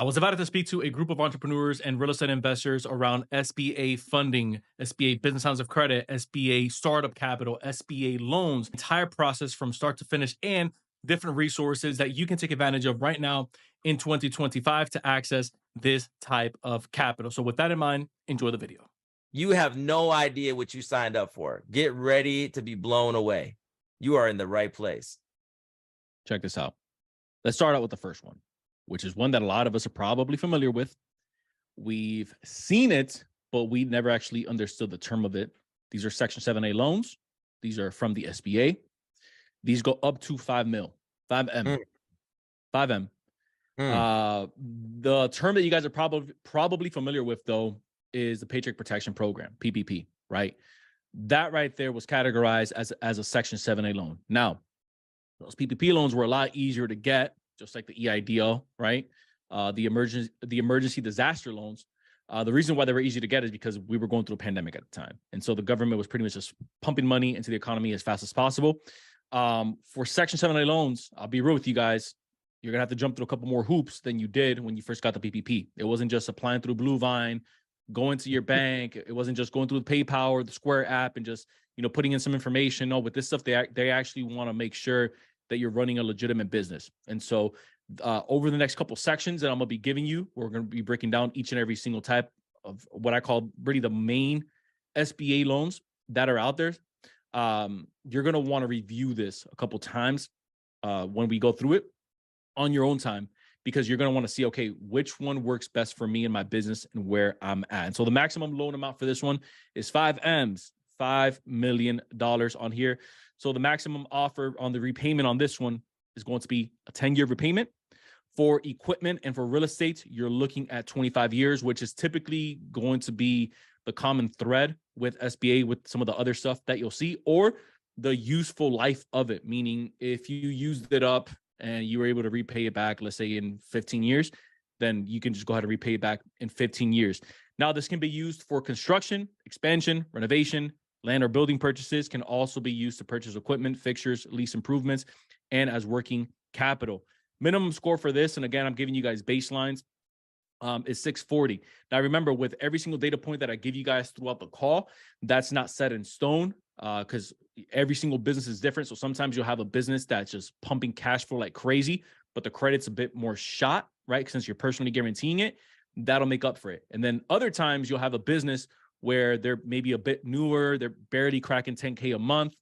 I was invited to speak to a group of entrepreneurs and real estate investors around SBA funding, SBA business lines of credit, SBA startup capital, SBA loans, entire process from start to finish, and different resources that you can take advantage of right now in 2025 to access this type of capital. So with that in mind, enjoy the video. You have no idea what you signed up for. Get ready to be blown away. You are in the right place. Check this out. Let's start out with the first one, which is one that a lot of us are probably familiar with. We've seen it, but we never actually understood the term of it. These are Section 7A loans. These are from the SBA. These go up to 5 mil, 5M, 5M. The term that you guys are probably familiar with, though, is the Paycheck Protection Program, PPP, right? That right there was categorized as a Section 7A loan. Now, those PPP loans were a lot easier to get, just like the EIDL, right? The emergency disaster loans. The reason why they were easy to get is because we were going through a pandemic at the time. And so the government was pretty much just pumping money into the economy as fast as possible. For Section 7A loans, I'll be real with you guys, you're gonna have to jump through a couple more hoops than you did when you first got the PPP. It wasn't just applying through Bluevine, going to your bank. It wasn't just going through the PayPal or the Square app and just, putting in some information. No, with this stuff, they actually want to make sure that you're running a legitimate business. And so over the next couple sections that I'm going to be giving you, we're going to be breaking down each and every single type of what I call really the main SBA loans that are out there. You're going to want to review this a couple times when we go through it on your own time, because you're going to want to see, okay, which one works best for me and my business and where I'm at. And so the maximum loan amount for this one is 5 M's, $5 million on here. So the maximum offer on the repayment on this one is going to be a 10-year repayment. For equipment and for real estate, you're looking at 25 years, which is typically going to be the common thread with SBA, with some of the other stuff that you'll see, or the useful life of it. Meaning if you used it up and you were able to repay it back, let's say in 15 years, then you can just go ahead and repay it back in 15 years. Now, this can be used for construction, expansion, renovation, land or building purchases, can also be used to purchase equipment, fixtures, lease improvements, and as working capital. Minimum score for this, and again, I'm giving you guys baselines, is 640. Now, remember, with every single data point that I give you guys throughout the call, that's not set in stone because every single business is different. So sometimes you'll have a business that's just pumping cash flow like crazy, but the credit's a bit more shot, right? Since you're personally guaranteeing it, that'll make up for it. And then other times you'll have a business where they're maybe a bit newer, they're barely cracking 10K a month,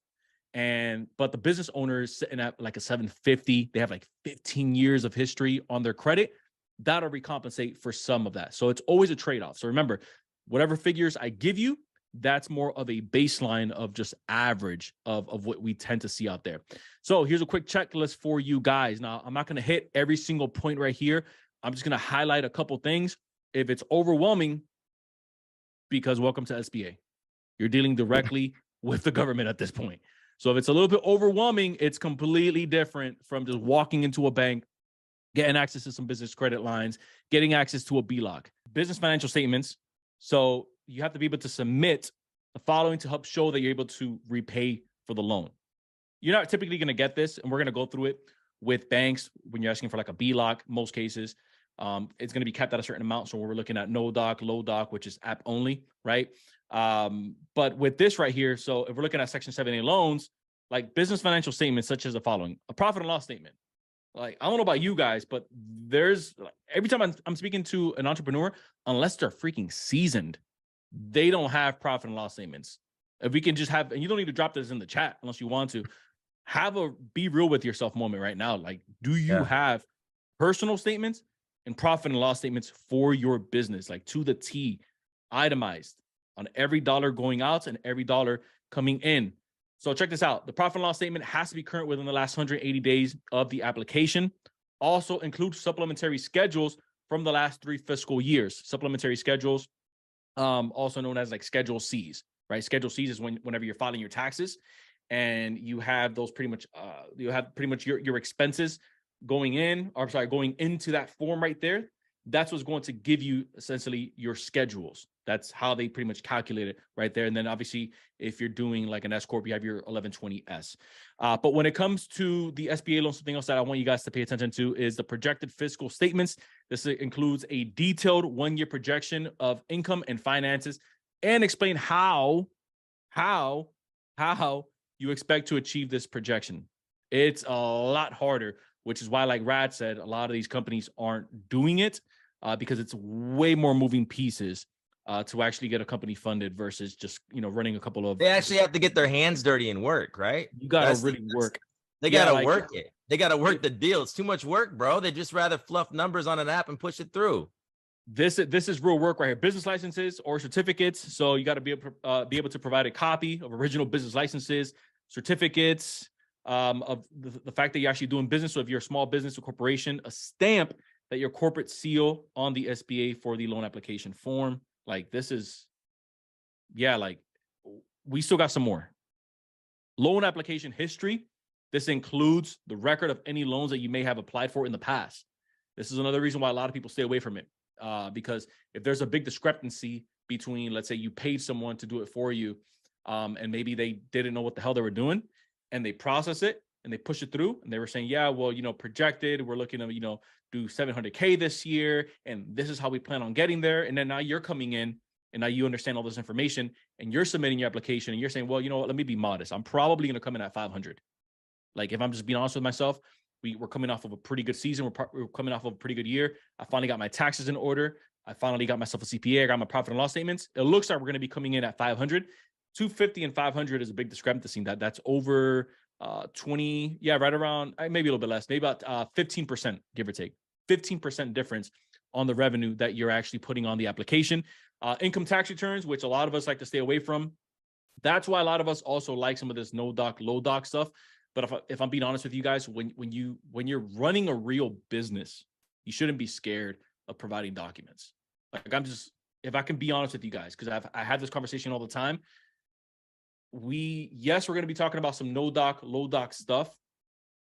but the business owner is sitting at like a 750. They have like 15 years of history on their credit. That'll recompensate for some of that. So it's always a trade-off. So remember, whatever figures I give you, that's more of a baseline of just average of what we tend to see out there. So here's a quick checklist for you guys. Now, I'm not going to hit every single point right here. I'm just going to highlight a couple things. If it's overwhelming, because welcome to SBA. You're dealing directly with the government at this point. So if it's a little bit overwhelming, it's completely different from just walking into a bank, getting access to some business credit lines, getting access to a BLOC. Business financial statements. So you have to be able to submit the following to help show that you're able to repay for the loan. You're not typically going to get this, and we're going to go through it with banks when you're asking for like a BLOC, most cases. It's going to be capped at a certain amount. So we're looking at no doc, low doc, which is app only, right? But with this right here, so if we're looking at Section 7A loans, like business financial statements, such as the following: a profit and loss statement. Like, I don't know about you guys, but there's every time I'm speaking to an entrepreneur, unless they're freaking seasoned, they don't have profit and loss statements. If we can just have, and you don't need to drop this in the chat unless you want to, have a be real with yourself moment right now. Like, do you have personal statements and profit and loss statements for your business, like to the T, itemized on every dollar going out and every dollar coming in? So check this out. The profit and loss statement has to be current within the last 180 days of the application. Also includes supplementary schedules from the last 3 fiscal years. Supplementary schedules, also known as like Schedule Cs, right? Schedule Cs is whenever you're filing your taxes and you have those pretty much, your expenses going into that form right there. That's what's going to give you essentially your schedules. That's how they pretty much calculate it right there. And then obviously, if you're doing like an S Corp, you have your 1120S. But when it comes to the SBA loan, something else that I want you guys to pay attention to is the projected fiscal statements This includes a detailed 1-year projection of income and finances, and explain how you expect to achieve this projection. It's a lot harder, which is why, like Rad said, a lot of these companies aren't doing it because it's way more moving pieces to actually get a company funded versus just, running a couple of. They actually have to get their hands dirty and work, right? You got to really work. They got to work it. They got to work the deal. It's too much work, bro. They just rather fluff numbers on an app and push it through. This is real work right here. Business licenses or certificates. So you got to be able to provide a copy of original business licenses, certificates of the fact that you're actually doing business. So if you're a small business or corporation, a stamp that your corporate seal on the SBA for the loan application form. Like this is, like we still got some more. Loan application history. This includes the record of any loans that you may have applied for in the past. This is another reason why a lot of people stay away from it. Because if there's a big discrepancy between, let's say you paid someone to do it for you, and maybe they didn't know what the hell they were doing, and they process it and they push it through, and they were saying, yeah, well, projected, we're looking to, do 700K this year, and this is how we plan on getting there. And then now you're coming in, and now you understand all this information, and you're submitting your application, and you're saying, well, you know what, let me be modest. I'm probably going to come in at 500. Like, if I'm just being honest with myself, we're coming off of a pretty good season. We're coming off of a pretty good year. I finally got my taxes in order. I finally got myself a CPA. I got my profit and loss statements. It looks like we're going to be coming in at 500. 250 and 500 is a big discrepancy. That's over 20. Yeah, right around, maybe a little bit less, maybe about 15%, give or take. 15% difference on the revenue that you're actually putting on the application. Income tax returns, which a lot of us like to stay away from. That's why a lot of us also like some of this no doc, low doc stuff. But if I'm being honest with you guys, when you're running a real business, you shouldn't be scared of providing documents. Like, if I can be honest with you guys, because I have this conversation all the time. We're going to be talking about some no doc, low doc stuff,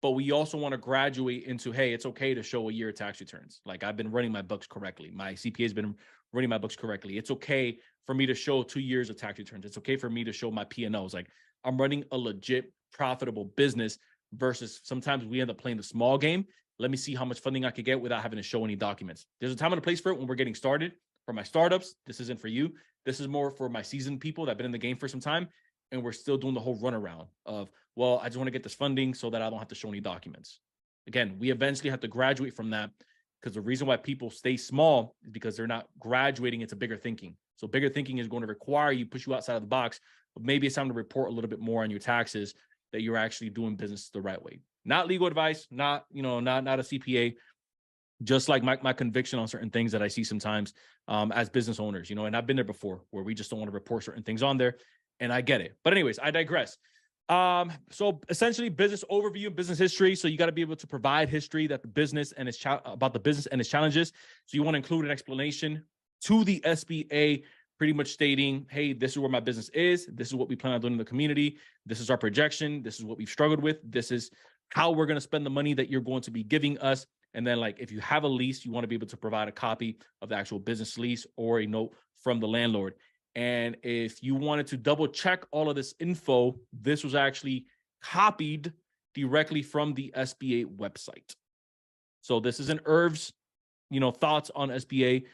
but we also want to graduate into, hey, it's okay to show a year of tax returns. Like, I've been running my books correctly. My CPA has been running my books correctly. It's okay for me to show 2 years of tax returns. It's okay for me to show my P&Ls. Like, I'm running a legit profitable business versus sometimes we end up playing the small game. Let me see how much funding I could get without having to show any documents. There's a time and a place for it when we're getting started. For my startups, this isn't for you. This is more for my seasoned people that have been in the game for some time, and we're still doing the whole runaround of, well, I just want to get this funding so that I don't have to show any documents. Again, we eventually have to graduate from that, because the reason why people stay small is because they're not graduating into bigger thinking. So bigger thinking is going to require you, push you outside of the box, but maybe it's time to report a little bit more on your taxes, that you're actually doing business the right way. Not legal advice, not a CPA, just like my conviction on certain things that I see sometimes as business owners, and I've been there before, where we just don't want to report certain things on there, and I get it. But anyways, I digress. So essentially, business overview, business history. So you got to be able to provide history that the business and its about the business and its challenges. So you want to include an explanation to the SBA, pretty much stating, hey, this is where my business is. This is what we plan on doing in the community. This is our projection. This is what we've struggled with. This is how we're going to spend the money that you're going to be giving us. And then, like, if you have a lease, you want to be able to provide a copy of the actual business lease or a note from the landlord. And if you wanted to double check all of this info, this was actually copied directly from the SBA website. So this isn't Irv's, thoughts on SBA.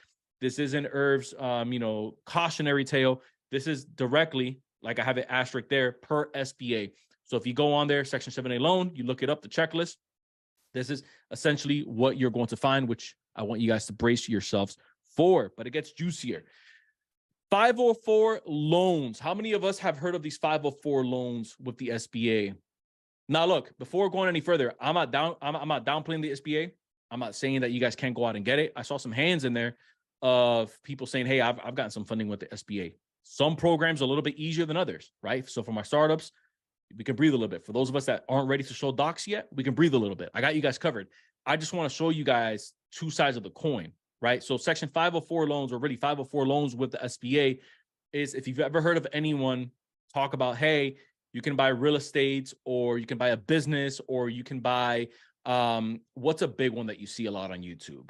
This isn't Irv's, cautionary tale. This is directly, like I have an asterisk there, per SBA. So if you go on there, Section 7A loan, you look it up, the checklist. This is essentially what you're going to find, which I want you guys to brace yourselves for. But it gets juicier. 504 loans. How many of us have heard of these 504 loans with the SBA? Now, look, before going any further, I'm not downplaying the SBA. I'm not saying that you guys can't go out and get it. I saw some hands in there of people saying, hey, I've gotten some funding with the SBA. Some programs are a little bit easier than others, right? So for my startups, we can breathe a little bit. For those of us that aren't ready to show docs yet, we can breathe a little bit. I got you guys covered. I just want to show you guys two sides of the coin, right? So Section 504 loans, or really 504 loans with the SBA, is if you've ever heard of anyone talk about, hey, you can buy real estate, or you can buy a business, or you can buy, what's a big one that you see a lot on YouTube?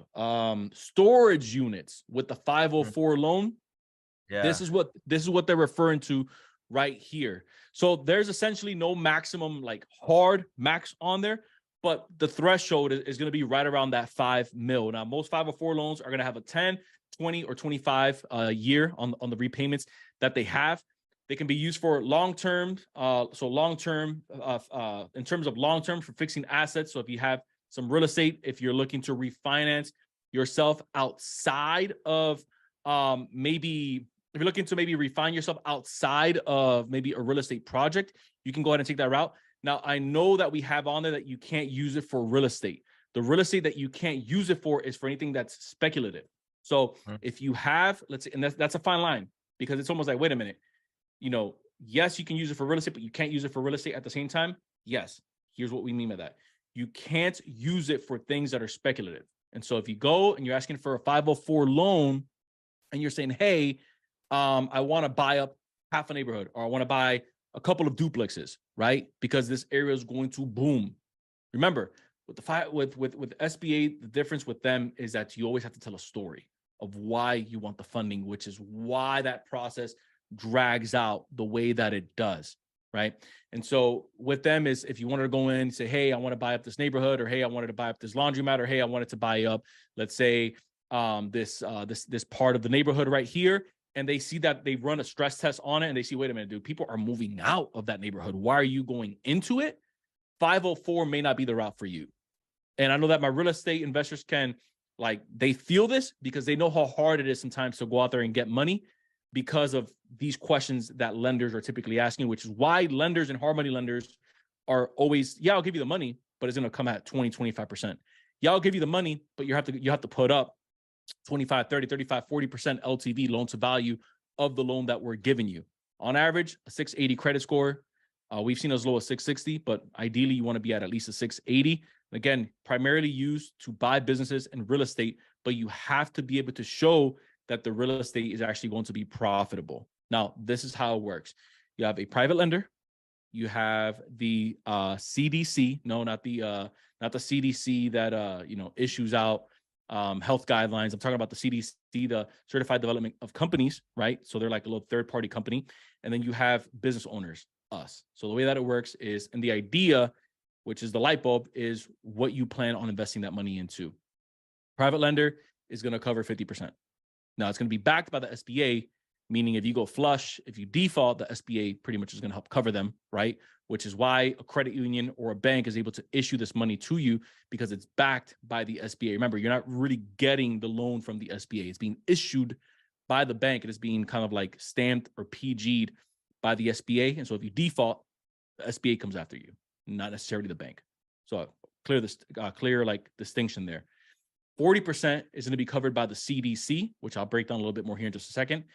Storage units with the 504 loan. Yeah. This is what they're referring to right here. So there's essentially no maximum, like hard max on there, but the threshold is going to be right around that 5 mil. Now, most 504 loans are going to have a 10, 20, or 25 year on the repayments that they have. They can be used for long-term. So long-term, in terms of long-term for fixing assets. So if you have some real estate, if you're looking to refinance yourself outside of maybe, if you're looking to maybe refine yourself outside of maybe a real estate project, you can go ahead and take that route. Now, I know that we have on there that you can't use it for real estate. The real estate that you can't use it for is for anything that's speculative. So if you have, let's say, and that's a fine line, because it's almost like, wait a minute, you know, yes, you can use it for real estate, but you can't use it for real estate at the same time. Yes, here's what we mean by that. You can't use it for things that are speculative. And so if you go and you're asking for a 504 loan and you're saying, hey, I want to buy up half a neighborhood, or I want to buy a couple of duplexes, right? Because this area is going to boom. Remember, with the SBA, the difference with them is that you always have to tell a story of why you want the funding, which is why that process drags out the way that it does, right? And so with them is, if you wanted to go in and say, hey, I want to buy up this neighborhood, or hey, I wanted to buy up this laundromat, or hey, I wanted to buy up, let's say, this part of the neighborhood right here, and they see that they run a stress test on it, and they see, wait a minute, dude, people are moving out of that neighborhood. Why are you going into it? 504 may not be the route for you. And I know that my real estate investors can, like, they feel this because they know how hard it is sometimes to go out there and get money because of these questions that lenders are typically asking, which is why lenders and hard money lenders are always, yeah, I'll give you the money, but it's going to come at 20, 25%. Yeah, I'll give you the money, but you have to put up 25, 30, 35, 40% LTV, loan to value, of the loan that we're giving you. On average, a 680 credit score. We've seen as low as 660, but ideally you want to be at least a 680. Again, primarily used to buy businesses and real estate, but you have to be able to show that the real estate is actually going to be profitable. Now, this is how it works. You have a private lender. You have the CDC. No, not the CDC that issues out health guidelines. I'm talking about the CDC, the Certified Development of Companies, right? So they're like a little third-party company. And then you have business owners, us. So the way that it works is, and the idea, which is the light bulb, is what you plan on investing that money into. Private lender is going to cover 50%. Now, it's going to be backed by the SBA, meaning if you go flush, if you default, the SBA pretty much is going to help cover them, right? Which is why a credit union or a bank is able to issue this money to you, because it's backed by the SBA. Remember, you're not really getting the loan from the SBA. It's being issued by the bank. It is being kind of like stamped or PG'd by the SBA. And so if you default, the SBA comes after you, not necessarily the bank. So clear like distinction there. 40% is going to be covered by the CDC, which I'll break down a little bit more here in just a second.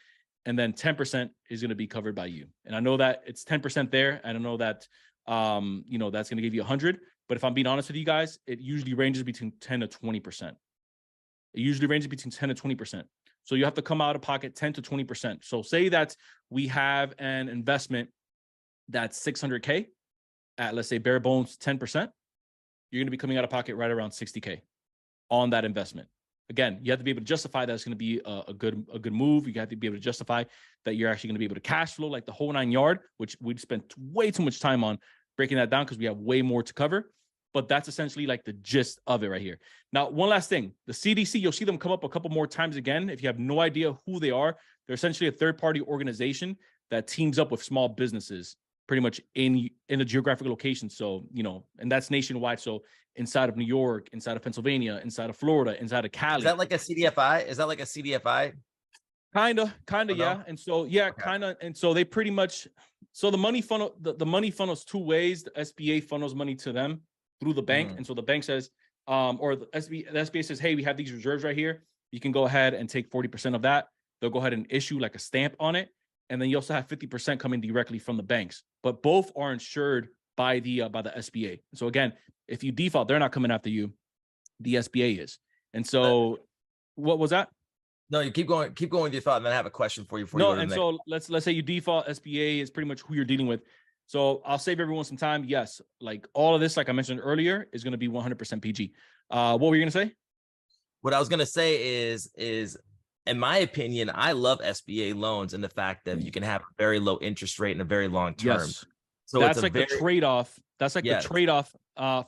And then 10% is going to be covered by you. And I know that it's 10% there. And I know that, that's going to give you 100. But if I'm being honest with you guys, it usually ranges between 10 to 20%. It usually ranges between 10 to 20%. So you have to come out of pocket 10 to 20%. So say that we have an investment that's 600K at, let's say, bare bones 10%. You're going to be coming out of pocket right around 60K on that investment. Again, you have to be able to justify that it's going to be a good move. You have to be able to justify that you're actually going to be able to cash flow like the whole 9 yards, which we'd spent way too much time on breaking that down because we have way more to cover. But that's essentially like the gist of it right here. Now, one last thing, the CDC, you'll see them come up a couple more times again. If you have no idea who they are, they're essentially a third-party organization that teams up with small businesses pretty much in a geographic location. So, and that's nationwide. So inside of New York, inside of Pennsylvania, inside of Florida, inside of Cali. Is that like a CDFI? Is that like a CDFI? Kind of, no? yeah. And so, yeah, Okay. kind of. And so they pretty much, so the money funnel, the money funnels two ways. The SBA funnels money to them through the bank. And so the bank says, or the SBA says, hey, we have these reserves right here. You can go ahead and take 40% of that. They'll go ahead and issue like a stamp on it. And then you also have 50% coming directly from the banks, but both are insured by the SBA. So again, if you default, they're not coming after you. The SBA is. And so what was that? No, you keep going with your thought, and then I have a question for you. So let's say you default, SBA is pretty much who you're dealing with. So I'll save everyone some time. Yes, like all of this, like I mentioned earlier, is going to be 100% PG. What were you going to say? What I was going to say is in my opinion, I love SBA loans and the fact that you can have a very low interest rate and a very long term. Yes. So that's like the trade-off That's like the Yes. trade-off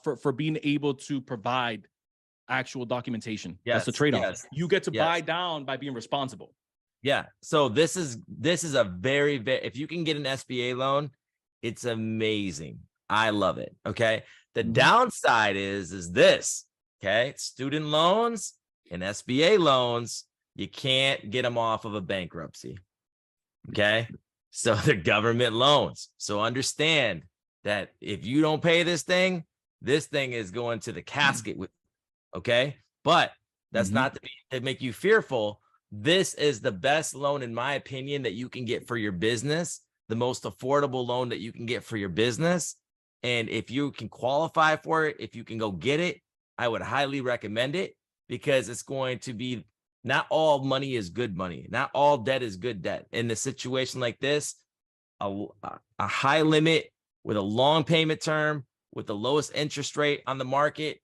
for being able to provide actual documentation. That's the Yes. trade-off. Yes. You get to Yes. buy down by being responsible. Yeah. So this is a very, if you can get an SBA loan, it's amazing. I love it. Okay. The downside is this. Okay. Student loans and SBA loans, you can't get them off of a bankruptcy. Okay. So they're government loans. So understand that if you don't pay this thing is going to the casket with, okay. But that's not to make you fearful. This is the best loan, in my opinion, that you can get for your business, the most affordable loan that you can get for your business. And if you can qualify for it, if you can go get it, I would highly recommend it, because it's going to be, not all money is good money. Not all debt is good debt. In a situation like this, a high limit with a long payment term, with the lowest interest rate on the market,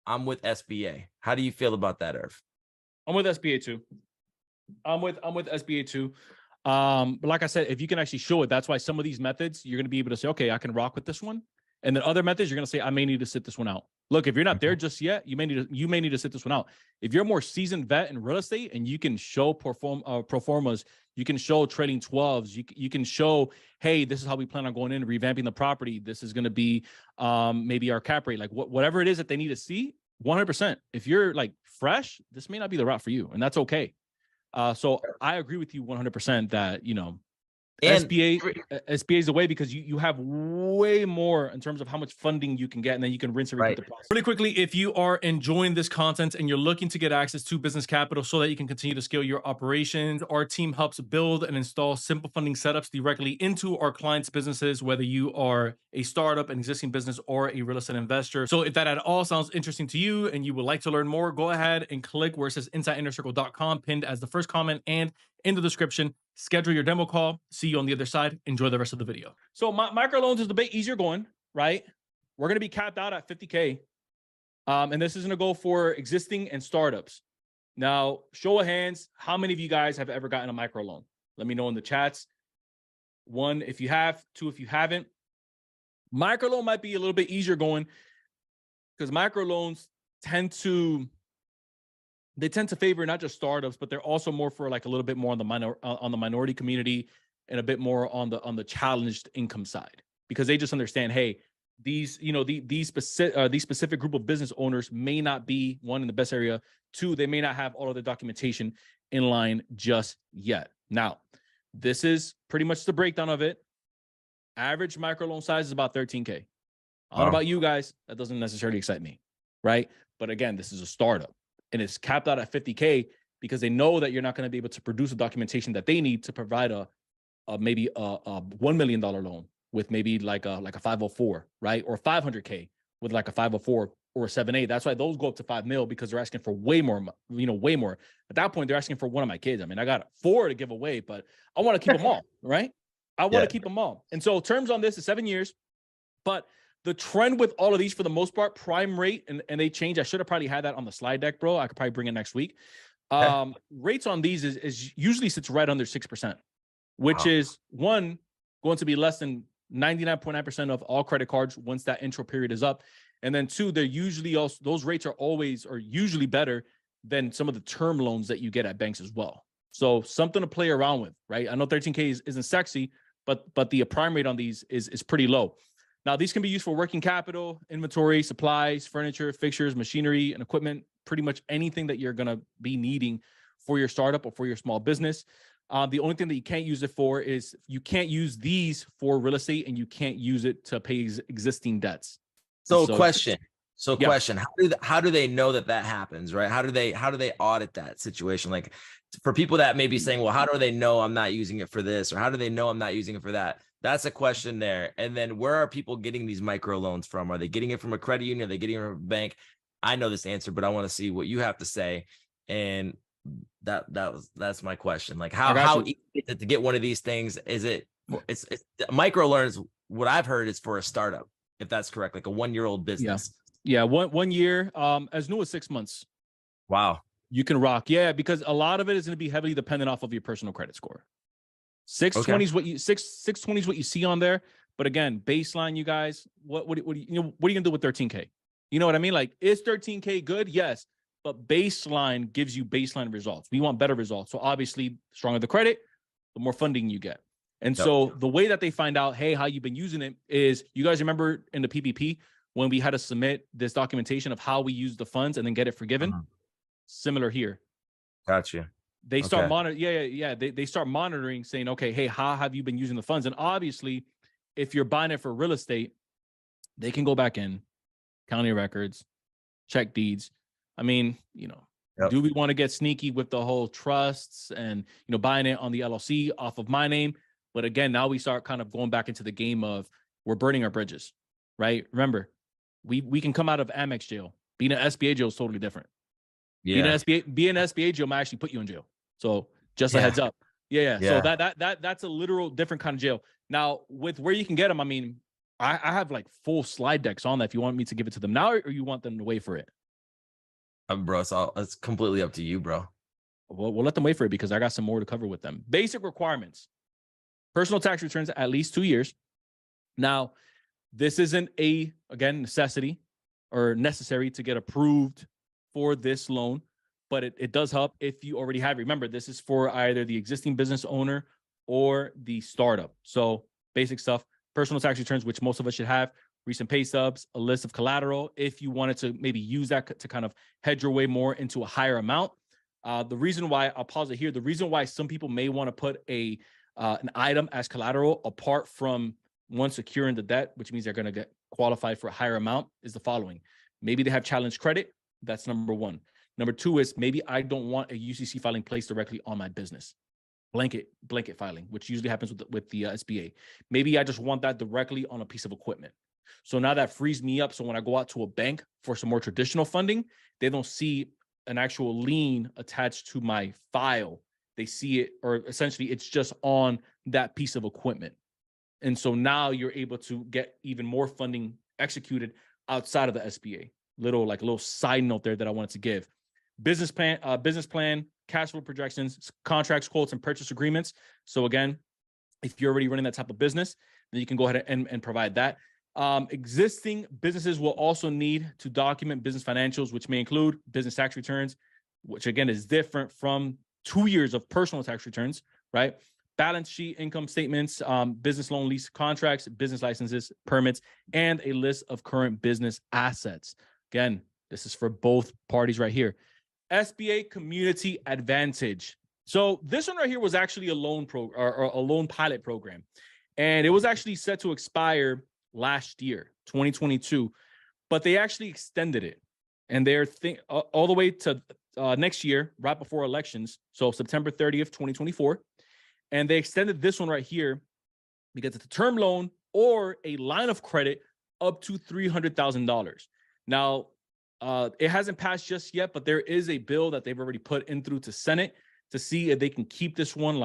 I'm with SBA. How do you feel about that, Irv? I'm with SBA too. I'm with SBA too. But like I said, if you can actually show it, that's why some of these methods you're going to be able to say, okay, I can rock with this one. And then other methods, you're going to say, I may need to sit this one out. Look, if you're not there just yet, you may need to sit this one out. If you're a more seasoned vet in real estate and you can show pro formas, you can show trading 12s, you can show, hey, this is how we plan on going in and revamping the property. This is going to be maybe our cap rate, like whatever it is that they need to see. 100%. If you're like fresh, this may not be the route for you, and that's okay. So I agree with you 100% that, you know, And SBA is the way, because you have way more in terms of how much funding you can get, and then you can rinse and repeat the process. Really quickly, if you are enjoying this content and you're looking to get access to business capital so that you can continue to scale your operations, our team helps build and install simple funding setups directly into our clients' businesses, whether you are a startup, an existing business, or a real estate investor. So if that at all sounds interesting to you and you would like to learn more, go ahead and click where it says InsideInnerCircle.com, pinned as the first comment and in the description. Schedule your demo call. See you on the other side. Enjoy the rest of the video. So microloans is a bit easier going, right? We're going to be capped out at 50K. And this is going to go for existing and startups. Now, show of hands, how many of you guys have ever gotten a microloan? Let me know in the chats. 1, if you have. 2, if you haven't. Microloan might be a little bit easier going, because microloans tend to favor not just startups, but they're also more for like a little bit more on the minority community, and a bit more on the challenged income side, because they just understand, hey, these specific group of business owners may not be, 1, in the best area, 2, they may not have all of the documentation in line just yet. Now, this is pretty much the breakdown of it. Average microloan size is about 13K. I don't know about you guys, that doesn't necessarily excite me, right? But again, this is a startup, and it's capped out at 50K because they know that you're not going to be able to produce the documentation that they need to provide maybe a $1 million loan with maybe like a 504, right? Or 500K with like a 504 or a 7A. That's why those go up to 5 mil, because they're asking for way more, way more. At that point, they're asking for one of my kids. I mean, I got 4 to give away, but I want to keep them all, right? I want to keep them all. And so terms on this is 7 years, but the trend with all of these, for the most part, prime rate, and they change. I should have probably had that on the slide deck, bro. I could probably bring it next week. Rates on these is usually sits right under 6%, which is, 1, going to be less than 99.9% of all credit cards once that intro period is up. And then 2, they're usually also, those rates are usually better than some of the term loans that you get at banks as well. So something to play around with, right? I know 13K isn't sexy, but the prime rate on these is pretty low. Now, these can be used for working capital, inventory, supplies, furniture, fixtures, machinery, and equipment, pretty much anything that you're going to be needing for your startup or for your small business. The only thing that you can't use it for is, you can't use these for real estate, and you can't use it to pay existing debts. Question. How do they know that happens, right? How do they audit that situation? Like, for people that may be saying, well, how do they know I'm not using it for this? Or how do they know I'm not using it for that? That's a question there. And then, where are people getting these micro loans from? Are they getting it from a credit union? Are they getting it from a bank? I know this answer, but I want to see what you have to say. And that's my question. Like, how easy is it to get one of these things? Is it's micro loans? What I've heard is for a startup, if that's correct, like a 1-year-old business. Yeah. One year, as new as 6 months. Wow. You can rock. Yeah, because a lot of it is going to be heavily dependent off of your personal credit score. 620 is what you 620 is what you see on there, But again, baseline, you guys, what are you gonna do with 13K? You know what I mean? Like, is 13K good? Yes, but baseline gives you baseline results. We want better results. So obviously, the stronger the credit, the more funding you get. And so the way that they find out, hey, how you've been using it is, you guys remember in the PPP when we had to submit this documentation of how we use the funds and then get it forgiven? Similar here. Gotcha. They start monitoring. They start monitoring, saying, okay, hey, how have you been using the funds? And obviously, if you're buying it for real estate, they can go back in, county records, check deeds. I mean, do we want to get sneaky with the whole trusts and, buying it on the LLC off of my name? But again, now we start kind of going back into the game of, we're burning our bridges, right? Remember, we can come out of Amex jail. Being an SBA jail is totally different. Being an SBA jail might actually put you in jail. So just a heads up. Yeah. So that's a literal different kind of jail. Now, with where you can get them, I mean, I have like full slide decks on that if you want me to give it to them now, or you want them to wait for it. Bro, so it's completely up to you, bro. We'll let them wait for it because I got some more to cover with them. Basic requirements. Personal tax returns at least 2 years. Now, this isn't again, necessity or necessary to get approved for this loan, but it does help if you already have. Remember, this is for either the existing business owner or the startup. So basic stuff, personal tax returns, which most of us should have, recent pay stubs, a list of collateral, if you wanted to maybe use that to kind of hedge your way more into a higher amount. The reason why, I'll pause it here, the reason why some people may want to put an item as collateral apart from one securing the debt, which means they're going to get qualified for a higher amount, is the following. Maybe they have challenged credit. That's number one. Number two is maybe I don't want a UCC filing placed directly on my business. Blanket filing, which usually happens with the SBA. Maybe I just want that directly on a piece of equipment. So now that frees me up. So when I go out to a bank for some more traditional funding, they don't see an actual lien attached to my file. They see it, or essentially it's just on that piece of equipment. And so now you're able to get even more funding executed outside of the SBA. A little side note there that I wanted to give. Business plan, cash flow projections, contracts, quotes, and purchase agreements. So again, if you're already running that type of business, then you can go ahead and provide that. Existing businesses will also need to document business financials, which may include business tax returns, which again is different from 2 years of personal tax returns, right? Balance sheet, income statements, business loan lease contracts, business licenses, permits, and a list of current business assets. Again, this is for both parties right here. SBA Community Advantage. So this one right here was actually a loan pilot program, and it was actually set to expire last year, 2022, but they actually extended it, and they're all the way to next year, right before elections, so September 30th, 2024, and they extended this one right here because it's a term loan or a line of credit up to $300,000. Now, it hasn't passed just yet, but there is a bill that they've already put in through to Senate to see if they can keep this one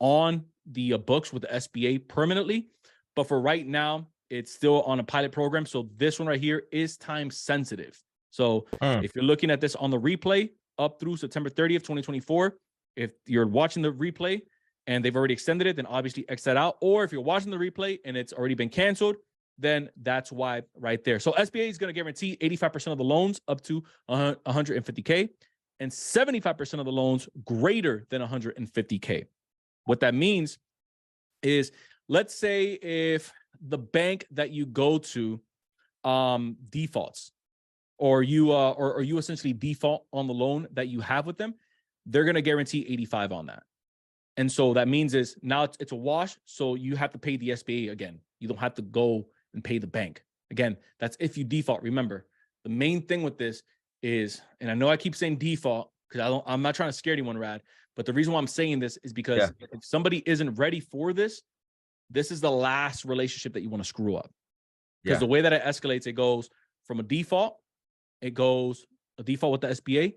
on the books with the SBA permanently. But for right now, it's still on a pilot program. So this one right here is time sensitive. So if you're looking at this on the replay up through September 30th, 2024, if you're watching the replay and they've already extended it, then obviously X that out. Or if you're watching the replay and it's already been canceled, then that's why right there. So SBA is going to guarantee 85% of the loans up to 150K and 75% of the loans greater than 150K. What that means is, let's say if the bank that you go to defaults, or you essentially default on the loan that you have with them, they're going to guarantee 85 on that. And so that means is now it's a wash. So you have to pay the SBA again. You don't have to go and pay the bank. Again, that's if you default. Remember, the main thing with this is, and I know I keep saying default because I'm not trying to scare anyone, Rad, but the reason why I'm saying this is because if somebody isn't ready for this, this is the last relationship that you want to screw up. Because the way that it escalates, it goes from a default with the SBA.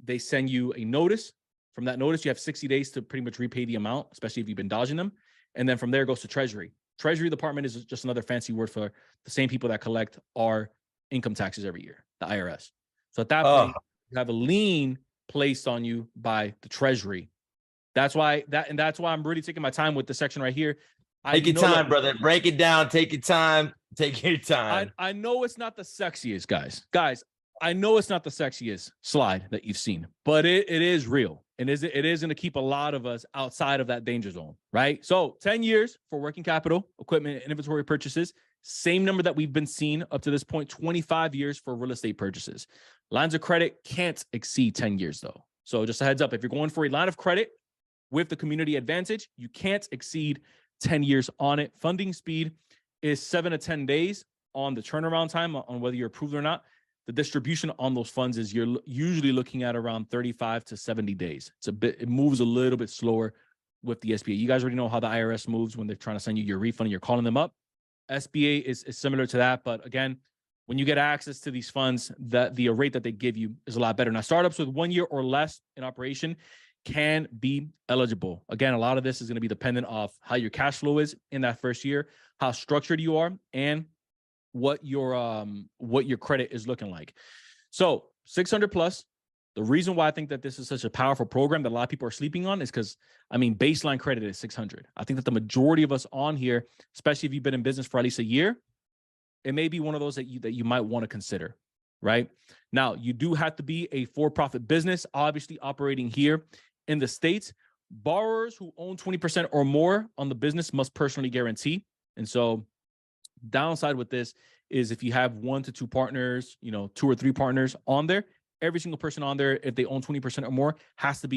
They send you a notice. From that notice, you have 60 days to pretty much repay the amount, especially if you've been dodging them. And then from there, it goes to Treasury. Treasury Department is just another fancy word for the same people that collect our income taxes every year, the IRS. So at that point, you have a lien placed on you by the Treasury. That's why I'm really taking my time with the section right here. Take your time, brother. Break it down. Take your time. Take your time. I know it's not the sexiest, guys. I know it's not the sexiest slide that you've seen, but it is real. And it is going to keep a lot of us outside of that danger zone, right? So 10 years for working capital, equipment, and inventory purchases. Same number that we've been seeing up to this point, 25 years for real estate purchases. Lines of credit can't exceed 10 years, though. So just a heads up, if you're going for a line of credit with the community advantage, you can't exceed 10 years on it. Funding speed is 7 to 10 days on the turnaround time on whether you're approved or not. The distribution on those funds is you're usually looking at around 35 to 70 days. It moves a little bit slower with the SBA. You guys already know how the IRS moves when they're trying to send you your refund and you're calling them up. SBA is similar to that. But again, when you get access to these funds, the rate that they give you is a lot better. Now, startups with 1 year or less in operation can be eligible. Again, a lot of this is going to be dependent off how your cash flow is in that first year, how structured you are, and what your credit is looking like. So 600 plus. The reason why I think that this is such a powerful program that a lot of people are sleeping on is because, I mean, baseline credit is 600. I think that the majority of us on here, especially if you've been in business for at least a year, it may be one of those that you might want to consider, right? Now, you do have to be a for-profit business, obviously operating here in the States. Borrowers who own 20% or more on the business must personally guarantee. And so downside with this is if you have 1 to 2 partners, 2 or 3 partners on there, every single person on there, if they own 20% or more, has to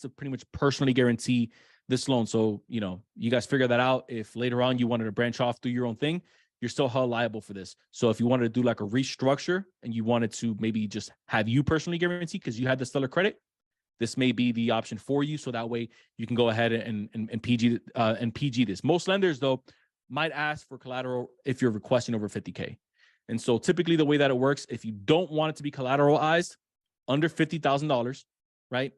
pretty much personally guarantee this loan. So, you guys figure that out. If later on you wanted to branch off, do your own thing, you're still held liable for this. So if you wanted to do like a restructure and you wanted to maybe just have you personally guarantee because you had the stellar credit, this may be the option for you. So that way you can go ahead and PG this. Most lenders, though, might ask for collateral if you're requesting over 50K. And so typically the way that it works, if you don't want it to be collateralized under $50,000, right?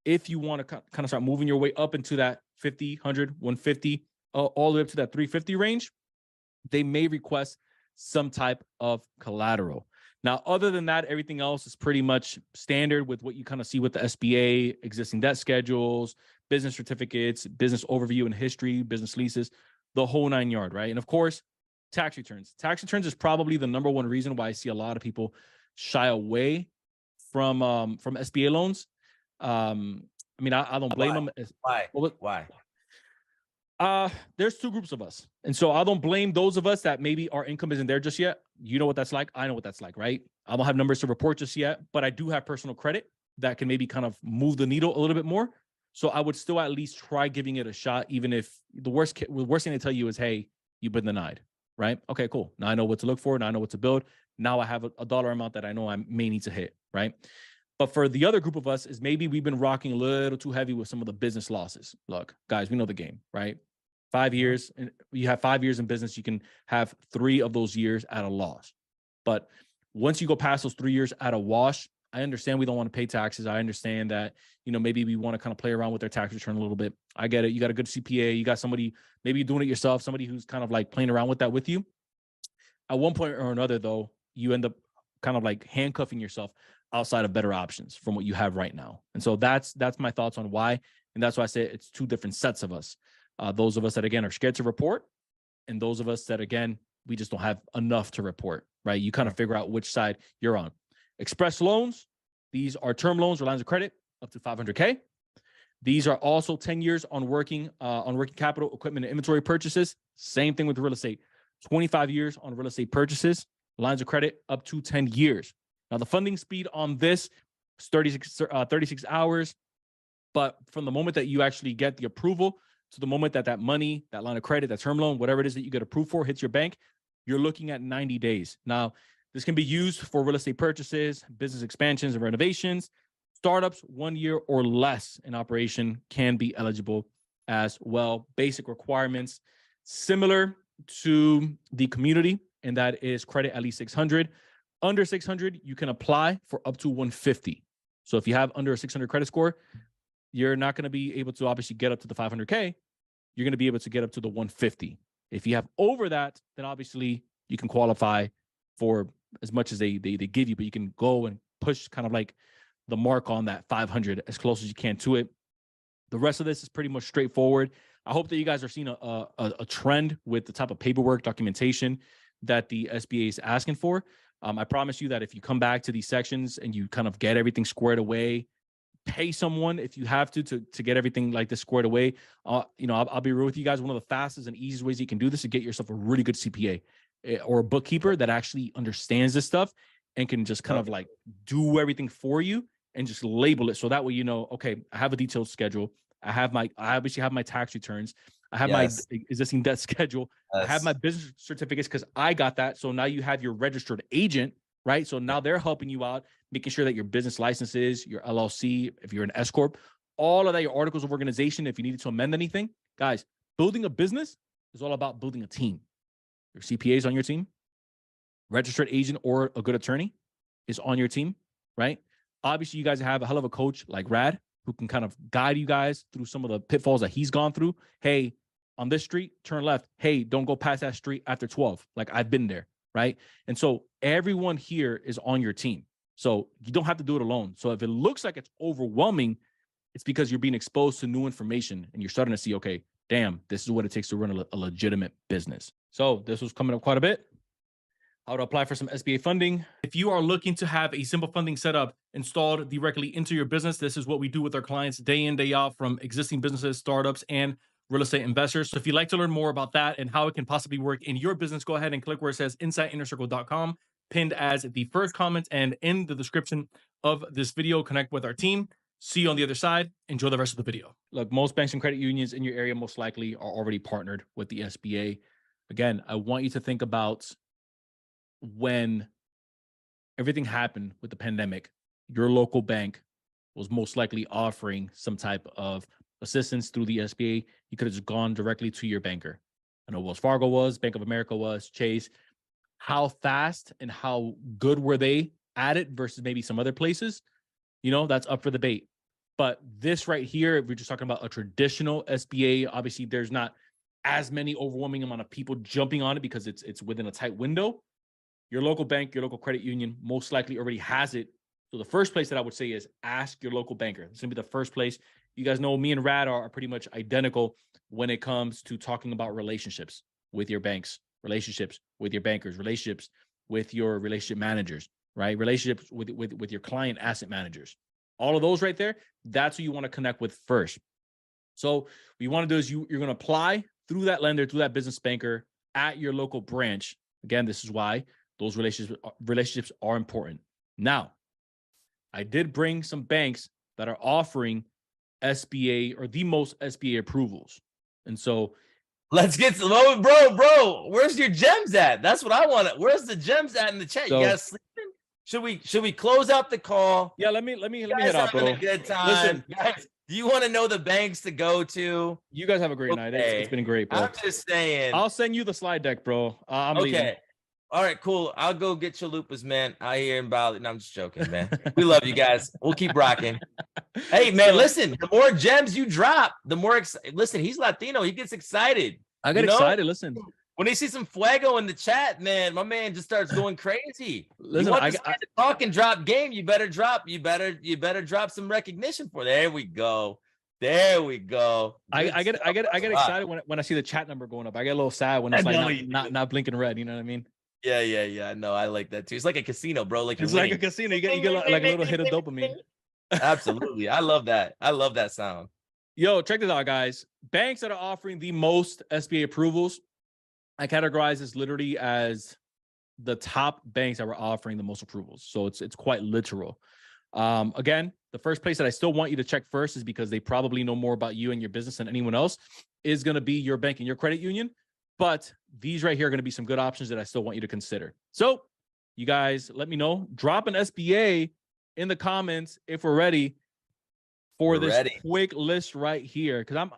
If you want to kind of start moving your way up into that 50, 100, 150, all the way up to that 350 range, they may request some type of collateral. Now, other than that, everything else is pretty much standard with what you kind of see with the SBA, existing debt schedules, business certificates, business overview and history, business leases, the whole 9 yards, right? And of course, tax returns. Tax returns is probably the number one reason why I see a lot of people shy away from SBA loans. I mean, I don't blame them. Why? There's 2 groups of us. And so I don't blame those of us that maybe our income isn't there just yet. You know what that's like. I know what that's like, right? I don't have numbers to report just yet, but I do have personal credit that can maybe kind of move the needle a little bit more. So I would still at least try giving it a shot, even if the worst thing they tell you is, hey, you've been denied, right? Okay, cool. Now I know what to look for. Now I know what to build. Now I have a dollar amount that I know I may need to hit, right? But for the other group of us is maybe we've been rocking a little too heavy with some of the business losses. Look, guys, we know the game, right? 5 years, and you have 5 years in business, you can have 3 of those years at a loss. But once you go past those 3 years at a wash, I understand we don't want to pay taxes. I understand that, maybe we want to kind of play around with their tax return a little bit. I get it. You got a good CPA. You got somebody maybe doing it yourself, somebody who's kind of like playing around with that with you. At one point or another, though, you end up kind of like handcuffing yourself outside of better options from what you have right now. And so that's my thoughts on why. And that's why I say it's 2 different sets of us. Those of us that, again, are scared to report, and those of us that, again, we just don't have enough to report, right? You kind of figure out which side you're on. Express loans, these are term loans or lines of credit up to 500K. These are also 10 years on working capital, equipment, and inventory purchases. Same thing with real estate. 25 years on real estate purchases, lines of credit up to 10 years. Now, the funding speed on this is 36 hours. But from the moment that you actually get the approval to the moment that money, that line of credit, that term loan, whatever it is that you get approved for, hits your bank, you're looking at 90 days. Now, this can be used for real estate purchases, business expansions and renovations. Startups 1 year or less in operation can be eligible as well. Basic requirements similar to the community, and that is credit at least 600. Under 600, you can apply for up to 150. So if you have under a 600 credit score, you're not going to be able to obviously get up to the 500K. You're going to be able to get up to the 150. If you have over that, then obviously you can qualify for as much as they give you, but you can go and push kind of like the mark on that 500 as close as you can to it. The rest of this is pretty much straightforward. I hope that you guys are seeing a trend with the type of paperwork documentation that the SBA is asking for. I promise you that if you come back to these sections and you kind of get everything squared away, pay someone if you have to get everything like this squared away. I'll be real with you guys. One of the fastest and easiest ways you can do this is get yourself a really good CPA or a bookkeeper that actually understands this stuff and can just kind of like do everything for you and just label it. So that way, okay, I have a detailed schedule. I obviously have my tax returns. I have my existing debt schedule. I have my business certificates because I got that. So now you have your registered agent, right? So now they're helping you out, making sure that your business licenses, your LLC, if you're an S Corp, all of that, your articles of organization, if you needed to amend anything. Guys, building a business is all about building a team. Your CPA is on your team. Registered agent or a good attorney is on your team, right? Obviously, you guys have a hell of a coach like Rad who can kind of guide you guys through some of the pitfalls that he's gone through. Hey, on this street, turn left. Hey, don't go past that street after 12. Like I've been there, right? And so everyone here is on your team. So you don't have to do it alone. So if it looks like it's overwhelming, it's because you're being exposed to new information and you're starting to see, okay, damn, this is what it takes to run a legitimate business. So this was coming up quite a bit. How to apply for some SBA funding. If you are looking to have a simple funding setup installed directly into your business, this is what we do with our clients day in, day out, from existing businesses, startups, and real estate investors. So if you'd like to learn more about that and how it can possibly work in your business, go ahead and click where it says insideinnercircle.com, pinned as the first comment and in the description of this video. Connect with our team. See you on the other side. Enjoy the rest of the video. Look, most banks and credit unions in your area most likely are already partnered with the SBA. Again, I want you to think about when everything happened with the pandemic, your local bank was most likely offering some type of assistance through the SBA. You could have just gone directly to your banker. I know Wells Fargo was, Bank of America was, Chase. How fast and how good were they at it versus maybe some other places? That's up for debate. But this right here, if we're just talking about a traditional SBA, obviously there's not as many overwhelming amount of people jumping on it because it's within a tight window. Your local bank, your local credit union most likely already has it. So the first place that I would say is ask your local banker. It's going to be the first place. You guys know me and Rad are pretty much identical when it comes to talking about relationships with your banks, relationships with your bankers, relationships with your relationship managers, right? Relationships with your client asset managers. All of those right there, that's who you want to connect with first. So what you want to do is you're going to apply through that lender, through that business banker at your local branch. Again, this is why those relationships are important. Now, I did bring some banks that are offering SBA or the most SBA approvals. And so let's get to bro. Where's your gems at? That's what I want. Where's the gems at in the chat? You guys sleeping? Should we close out the call? Yeah, let me head out, bro. A good time. Listen, guys, do you want to know the banks to go to? You guys have a great night. It's been great, bro. I'm just saying. I'll send you the slide deck, bro. I'm leaving. All right, cool. I'll go get chalupas, man. I hear in Bali. No, I'm just joking, man. We love you guys. We'll keep rocking. Hey, man, listen, the more gems you drop, the more listen, he's Latino. He gets excited. I get excited. Listen. When he sees some fuego in the chat, man, my man just starts going crazy. Listen, I talk and drop game. You better drop some recognition for that. There we go. I get excited when I see the chat number going up. I get a little sad when it's like not blinking red. You know what I mean? Yeah. No, I like that too. It's like a casino, bro. It's like a casino. You get like a little hit of dopamine. Absolutely. I love that. I love that sound. Yo, check this out, guys. Banks that are offering the most SBA approvals, I categorize this literally as the top banks that were offering the most approvals. So it's quite literal. Again, the first place that I still want you to check first is because they probably know more about you and your business than anyone else is going to be your bank and your credit union. But these right here are going to be some good options that I still want you to consider. So you guys, let me know. Drop an SBA in the comments if we're ready for this quick list right here. Because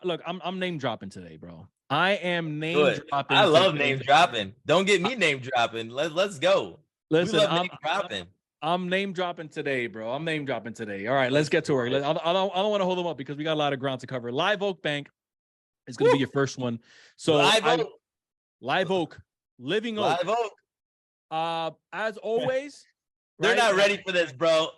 I'm name dropping today, bro. I am name dropping. I love name dropping. Don't get me name dropping. Let's go. Listen, name dropping. I'm name dropping today, bro. I'm name dropping today. All right, let's get to work. I don't want to hold them up because we got a lot of ground to cover. Live Oak Bank is going to be your first one. So Live Oak, Living Oak. Live Oak. As always, They're right? not ready for this, bro.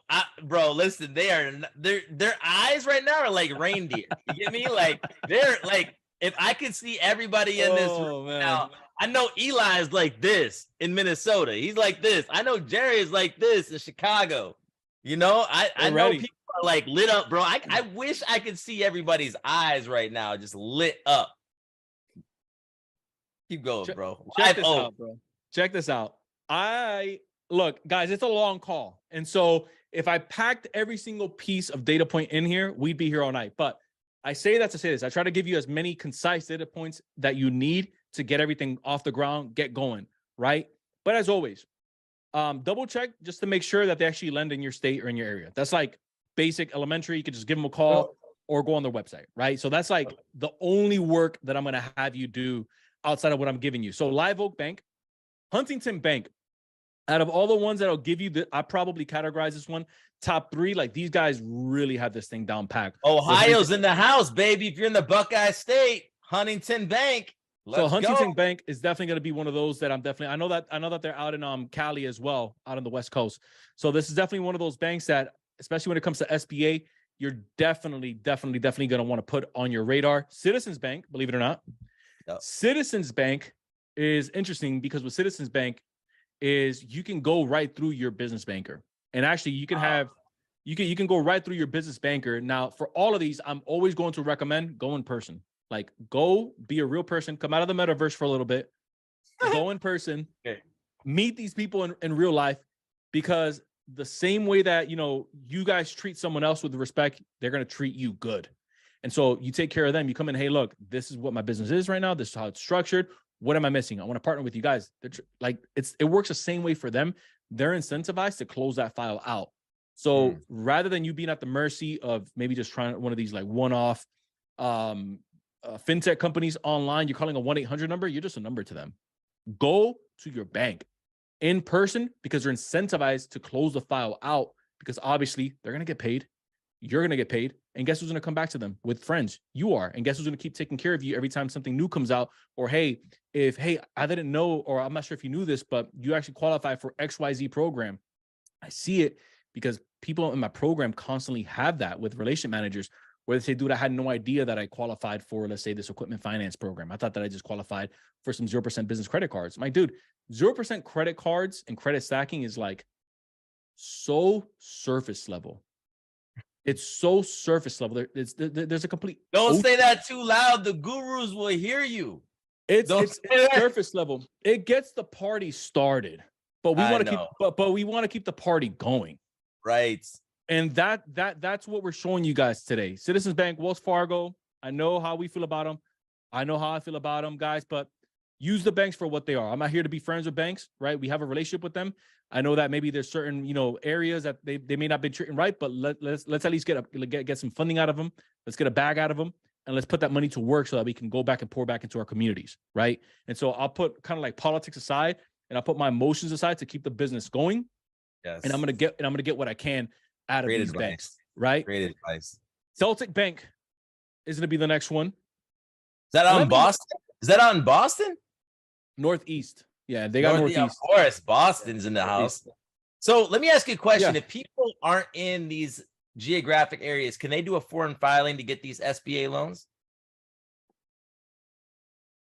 Bro, listen, their eyes right now are like reindeer. You get me? Like they're like, if I could see everybody in this room Oh man. now, I know Eli is like this in Minnesota. He's like this. I know Jerry is like this in Chicago. You know, I They're know ready. people are like lit up, bro. I wish I could see everybody's eyes right now, just lit up. Keep going, bro. Check this out, bro. Check this out. Look, guys, it's a long call. And so if I packed every single piece of data point in here, we'd be here all night. But I say that to say this. I try to give you as many concise data points that you need to get everything off the ground, get going, right? But as always, double check just to make sure that they actually lend in your state or in your area. That's like basic elementary. You could just give them a call or go on their website, right? So that's like the only work that I'm going to have you do outside of what I'm giving you. So Live Oak Bank, Huntington Bank, out of all the ones that I'll give you, I probably categorize this one top 3. Like these guys really have this thing down packed. Ohio's in the house, baby. If you're in the Buckeye State, Huntington Bank. So Huntington Bank is definitely going to be one of those that I know that they're out in Cali as well, out on the West Coast. So this is definitely one of those banks that, especially when it comes to SBA, you're definitely going to want to put on your radar. Citizens Bank, believe it or not. Yep. Citizens Bank is interesting because with Citizens Bank is you can go right through your business banker. And actually you can have, you can go right through your business banker. Now for all of these, I'm always going to recommend go in person. Like go be a real person, come out of the metaverse for a little bit, go in person, meet these people in real life, because the same way that, you know, you guys treat someone else with respect, they're going to treat you good. And so you take care of them. You come in, hey, look, this is what my business is right now. This is how it's structured. What am I missing? I want to partner with you guys. It works the same way for them. They're incentivized to close that file out. So rather than you being at the mercy of maybe just trying one of these like one-off fintech companies online, you're calling a 1-800 number, you're just a number to them. Go to your bank in person because they're incentivized to close the file out because obviously they're going to get paid. You're going to get paid. And guess who's going to come back to them with friends? You are. And guess who's going to keep taking care of you every time something new comes out? Or, hey, I didn't know, or I'm not sure if you knew this, but you actually qualify for XYZ program. I see it because people in my program constantly have that with relationship managers where they say, dude, I had no idea that I qualified for, let's say, this equipment finance program. I thought that I just qualified for some 0% business credit cards. My dude, 0% credit cards and credit stacking is like so surface level. It's so surface level. There's a complete. Don't say that too loud. The gurus will hear you. It's surface level. It gets the party started, but we want to keep. But we want to keep the party going. Right. And that's what we're showing you guys today. Citizens Bank, Wells Fargo. I know how we feel about them. I know how I feel about them, guys. But use the banks for what they are. I'm not here to be friends with banks, right? We have a relationship with them. I know that maybe there's certain, areas that they may not be treating right, but let's at least get some funding out of them. Let's get a bag out of them, and let's put that money to work so that we can go back and pour back into our communities, right? And so I'll put kind of like politics aside, and I'll put my emotions aside to keep the business going. Yes. And I'm gonna get what I can out of these banks, right? Great advice. Celtic Bank is gonna be the next one. Is that out in Boston? Is that out in Boston? Northeast. Yeah, they got Northeast. Of course, Boston's in the house. So let me ask you a question. Yeah. If people aren't in these geographic areas, can they do a foreign filing to get these SBA loans?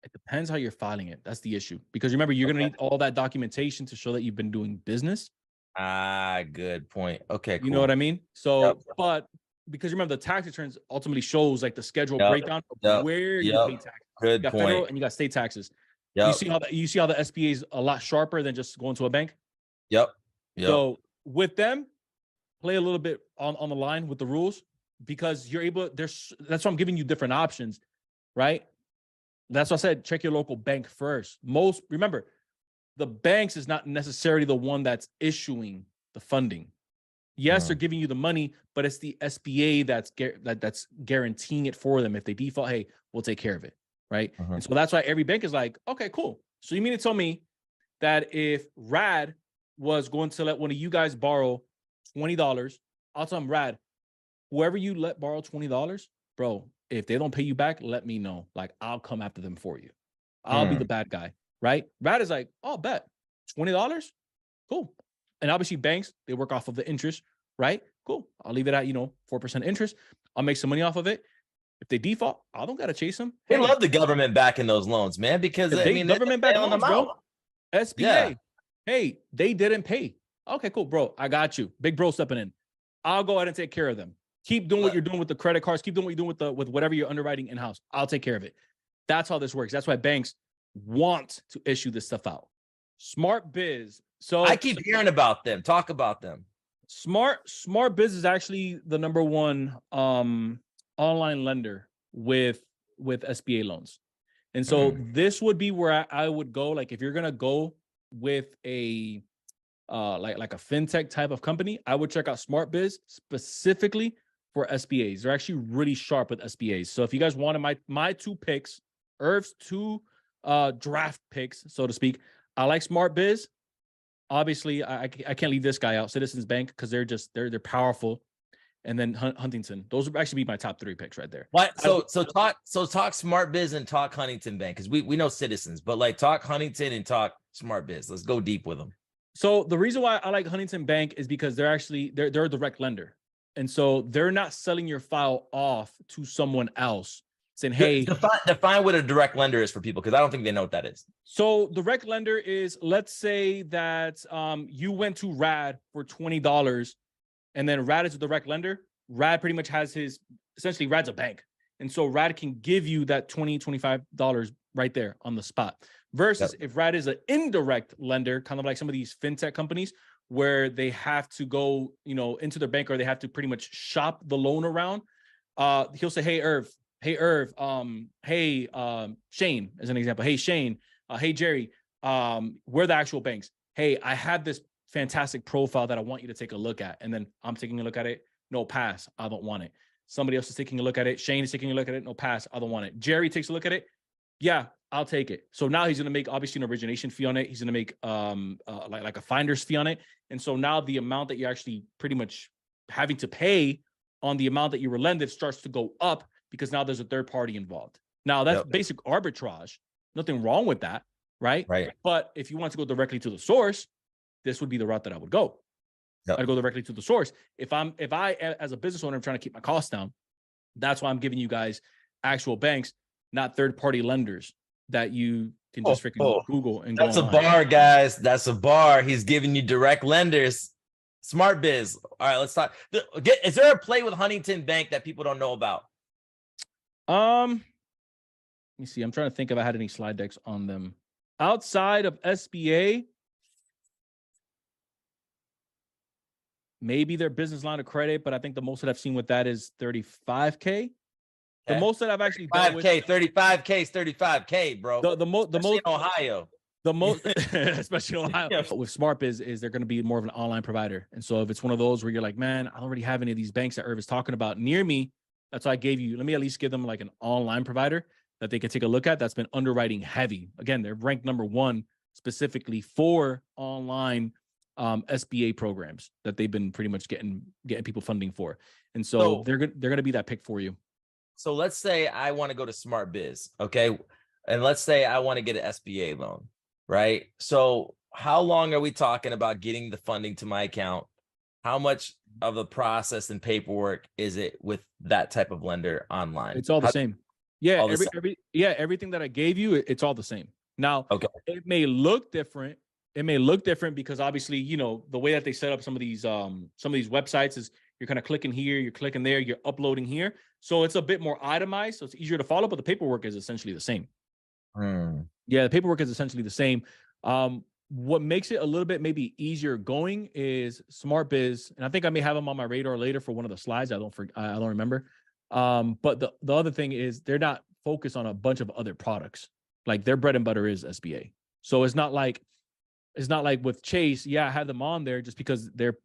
It depends how you're filing it. That's the issue. Because remember, you're going to need all that documentation to show that you've been doing business. Good point. Okay, cool. You know what I mean? So, but because remember, the tax returns ultimately shows like the schedule breakdown of where you pay taxes. Good you got point. Federal and you got state taxes. Yep. You see how the SBA is a lot sharper than just going to a bank. Yep. So with them, play a little bit on the line with the rules because you're able. That's why I'm giving you different options, right? That's why I said check your local bank first. Remember, the banks is not necessarily the one that's issuing the funding. Yes, they're giving you the money, but it's the SBA that's guaranteeing it for them. If they default, hey, we'll take care of it. Right. And so that's why every bank is like, okay, cool. So you mean to tell me that if Rad was going to let one of you guys borrow $20, I'll tell them, Rad, whoever you let borrow $20, bro, if they don't pay you back, let me know. Like, I'll come after them for you. I'll be the bad guy. Right. Rad is like, oh, bet $20. Cool. And obviously banks, they work off of the interest, right? Cool. I'll leave it at, 4% interest. I'll make some money off of it. If they default, I don't got to chase them. They love the government backing those loans, man, because if I they mean, government they're back bailing loans, them bro. out. SBA. Yeah. Hey, they didn't pay. Okay, cool, bro. I got you. Big bro stepping in. I'll go ahead and take care of them. Keep doing what you're doing with the credit cards. Keep doing what you're doing with whatever you're underwriting in-house. I'll take care of it. That's how this works. That's why banks want to issue this stuff out. Smart Biz. So I keep hearing about them. Talk about them. Smart Biz is actually the number one online lender with SBA loans. And so this would be where I would go. Like if you're gonna go with a like a fintech type of company, I would check out Smart Biz specifically for SBAs. They're actually really sharp with SBAs. So if you guys wanted my two picks, Irv's two draft picks, so to speak, I like Smart Biz. Obviously, I can't leave this guy out, Citizens Bank, because they're powerful. And then Huntington. Those would actually be my top 3 picks right there. What? So talk Smart Biz and talk Huntington Bank, because we know Citizens, but like talk Huntington and talk Smart Biz. Let's go deep with them. So the reason why I like Huntington Bank is because they're a direct lender. And so they're not selling your file off to someone else saying, hey, define what a direct lender is for people, because I don't think they know what that is. So direct lender is, let's say that you went to Rad for $20, and then Rad is a direct lender. Rad pretty much has essentially Rad's a bank. And so Rad can give you that $20, $25 right there on the spot. Versus if Rad is an indirect lender, kind of like some of these fintech companies where they have to go, into their bank, or they have to pretty much shop the loan around. He'll say, hey, Irv, Shane, as an example. Hey, Shane, hey, Jerry, we're the actual banks. Hey, I have this fantastic profile that I want you to take a look at. And then I'm taking a look at it. No, pass. I don't want it. Somebody else is taking a look at it. Shane is taking a look at it. No, pass. I don't want it. Jerry takes a look at it. Yeah, I'll take it. So now he's going to make obviously an origination fee on it. He's going to make like a finder's fee on it. And so now the amount that you're actually pretty much having to pay on the amount that you were lended starts to go up, because now there's a third party involved. Now that's basic arbitrage. Nothing wrong with that, right? Right. But if you want to go directly to the source, this would be the route that I would go. I'd go directly to the source. If I as a business owner, I'm trying to keep my costs down, that's why I'm giving you guys actual banks, not third party lenders that you can just freaking Google and go. That's a bar, guys. That's a bar. He's giving you direct lenders. Smart Biz. All right, let's talk. Is there a play with Huntington Bank that people don't know about? Let me see. I'm trying to think if I had any slide decks on them outside of SBA. Maybe their business line of credit, but I think the most that I've seen with that is 35K. The most that I've actually dealt with, 35K is 35K, bro. The most in Ohio. The most, especially in Ohio. With Smart Biz, is they're going to be more of an online provider. And so if it's one of those where you're like, man, I don't really have any of these banks that Irv is talking about near me, that's why I gave you. Let me at least give them like an online provider that they can take a look at. That's been underwriting heavy. Again, they're ranked number 1 specifically for online SBA programs that they've been pretty much getting people funding for. And so they're going to be that pick for you. So let's say I want to go to Smart Biz, okay? And let's say I want to get an SBA loan, right? So how long are we talking about getting the funding to my account? How much of the process and paperwork is it with that type of lender online? It's all the same. Yeah, everything that I gave you, it's all the same. Now, it may look different. It may look different because obviously, the way that they set up some of these websites is you're kind of clicking here, you're clicking there, you're uploading here. So it's a bit more itemized. So it's easier to follow, but the paperwork is essentially the same. Yeah, the paperwork is essentially the same. What makes it a little bit maybe easier going is Smart Biz, and I think I may have them on my radar later for one of the slides. I don't remember. But the other thing is they're not focused on a bunch of other products. Like their bread and butter is SBA. So it's not like with Chase. Yeah, I had them on there just because they're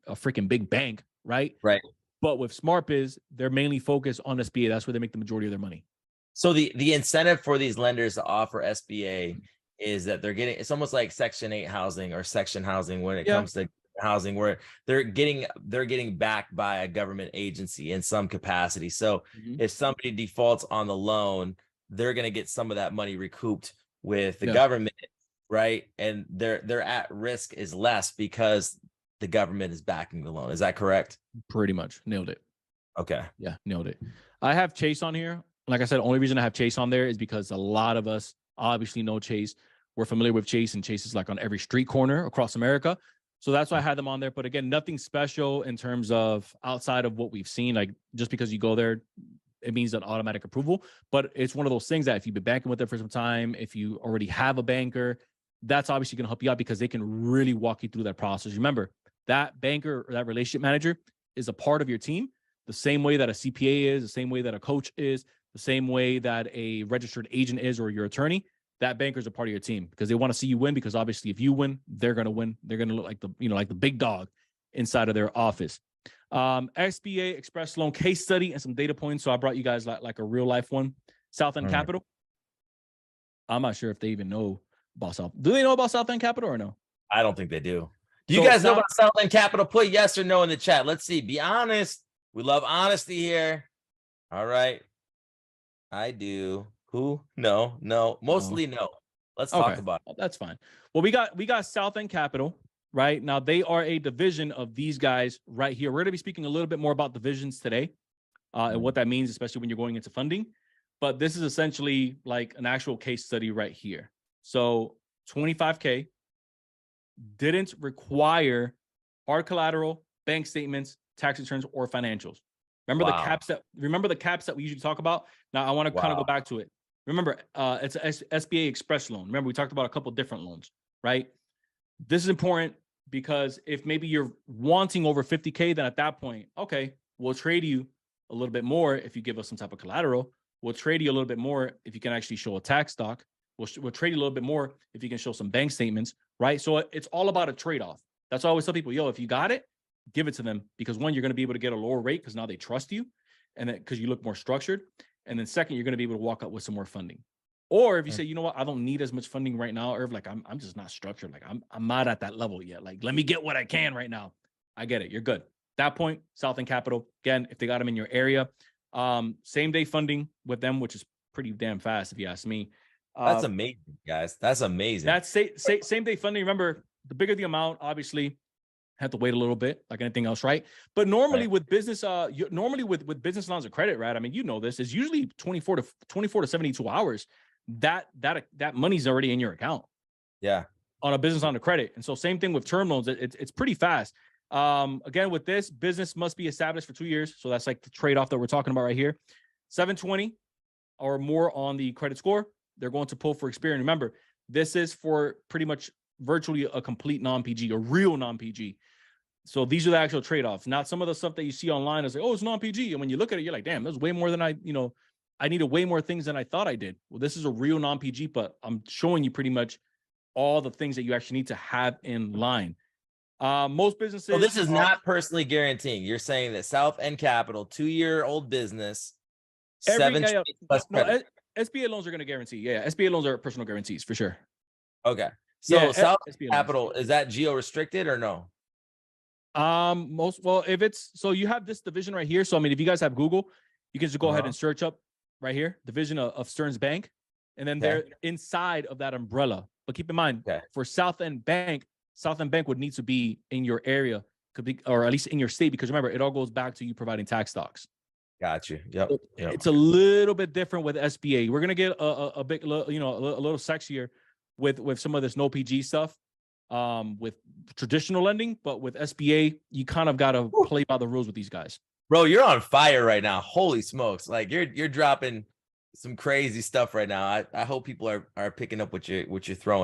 a freaking big bank, right? Right. But with Smart Biz, they're mainly focused on SBA. That's where they make the majority of their money. So the incentive for these lenders to offer SBA is that they're getting, it's almost like Section 8 housing or section housing when it comes to housing, where they're getting backed by a government agency in some capacity. So if somebody defaults on the loan, they're going to get some of that money recouped with the government. right? And their at risk is less because the government is backing the loan. Is that correct? Pretty much nailed it. Okay. Yeah, nailed it. I have Chase on here. Like I said, the only reason I have Chase on there is because a lot of us obviously know Chase. We're familiar with Chase, and Chase is like on every street corner across America. So that's why I had them on there. But again, nothing special in terms of outside of what we've seen. Like just because you go there, it means an automatic approval. But it's one of those things that if you've been banking with them for some time, if you already have a banker, that's obviously going to help you out because they can really walk you through that process. Remember, that banker or that relationship manager is a part of your team, the same way that a CPA is, the same way that a coach is, the same way that a registered agent is or your attorney. That banker is a part of your team because they want to see you win, because obviously if you win, they're going to win. They're going to look like the, like the big dog inside of their office. SBA Express Loan case study and some data points. So I brought you guys like a real life one. South End Capital. I'm not sure if they even know about South. Do they know about South End Capital or no? I don't think they do. Do you guys know about South End Capital? Put yes or no in the chat. Let's see. Be honest. We love honesty here. All right. I do. Who? No. Mostly no. Let's talk about it. That's fine. Well, we got South End Capital right now. They are a division of these guys right here. We're going to be speaking a little bit more about divisions today and what that means, especially when you're going into funding. But this is essentially like an actual case study right here. So 25K didn't require hard collateral, bank statements, tax returns, or financials. Remember the caps that we usually talk about? Now I want to kind of go back to it. Remember, it's an SBA Express loan. Remember, we talked about a couple of different loans, right? This is important because if maybe you're wanting over 50K, then at that point, okay, we'll trade you a little bit more if you give us some type of collateral. We'll trade you a little bit more if you can actually show a tax stock. We'll trade you a little bit more if you can show some bank statements, right? So it's all about a trade-off. That's why I always tell people, yo, if you got it, give it to them, because one, you're going to be able to get a lower rate because now they trust you, and then because you look more structured. And then second, you're going to be able to walk up with some more funding. Or if you say, you know what, I don't need as much funding right now, Irv, like I'm just not structured. Like I'm not at that level yet. Like, let me get what I can right now. I get it. You're good. At that point, South End Capital, again, if they got them in your area, same day funding with them, which is pretty damn fast if you ask me. That's amazing, guys. That's amazing. That's same day funding. Remember, the bigger the amount, obviously, have to wait a little bit, like anything else, right? But normally with business, normally with business lines of credit, right? I mean, you know this is usually 24 to 72 hours. That money's already in your account. Yeah. On a business line of credit, and so same thing with term loans. It's pretty fast. Again, with this, business must be established for 2 years, so that's like the trade-off that we're talking about right here. 720 or more on the credit score. They're going to pull for Experian. Remember, this is for pretty much virtually a complete non-PG, a real non-PG. So these are the actual trade-offs. Not some of the stuff that you see online is like, oh, it's non-PG. And when you look at it, you're like, damn, there's way more than I needed way more things than I thought I did. Well, this is a real non-PG, but I'm showing you pretty much all the things that you actually need to have in line. Most businesses. So this is not personally guaranteeing. You're saying that South End Capital, 2-year-old business, 7 plus credit. SBA loans are going to guarantee. Yeah, SBA loans are personal guarantees for sure. Okay. So South End Capital, is that geo restricted or no? If it's, so you have this division right here. So, I mean, if you guys have Google, you can just go ahead and search up right here, division of Stearns Bank. And then they're inside of that umbrella. But keep in mind, for South End Bank would need to be in your area, or at least in your state, because remember, it all goes back to you providing tax stocks. Got you. Yep. It's a little bit different with SBA. We're gonna get a big, a little sexier with some of this no PG stuff, with traditional lending, but with SBA, you kind of got to play by the rules with these guys. Bro, you're on fire right now. Holy smokes! Like you're dropping some crazy stuff right now. I hope people are picking up what you're throwing.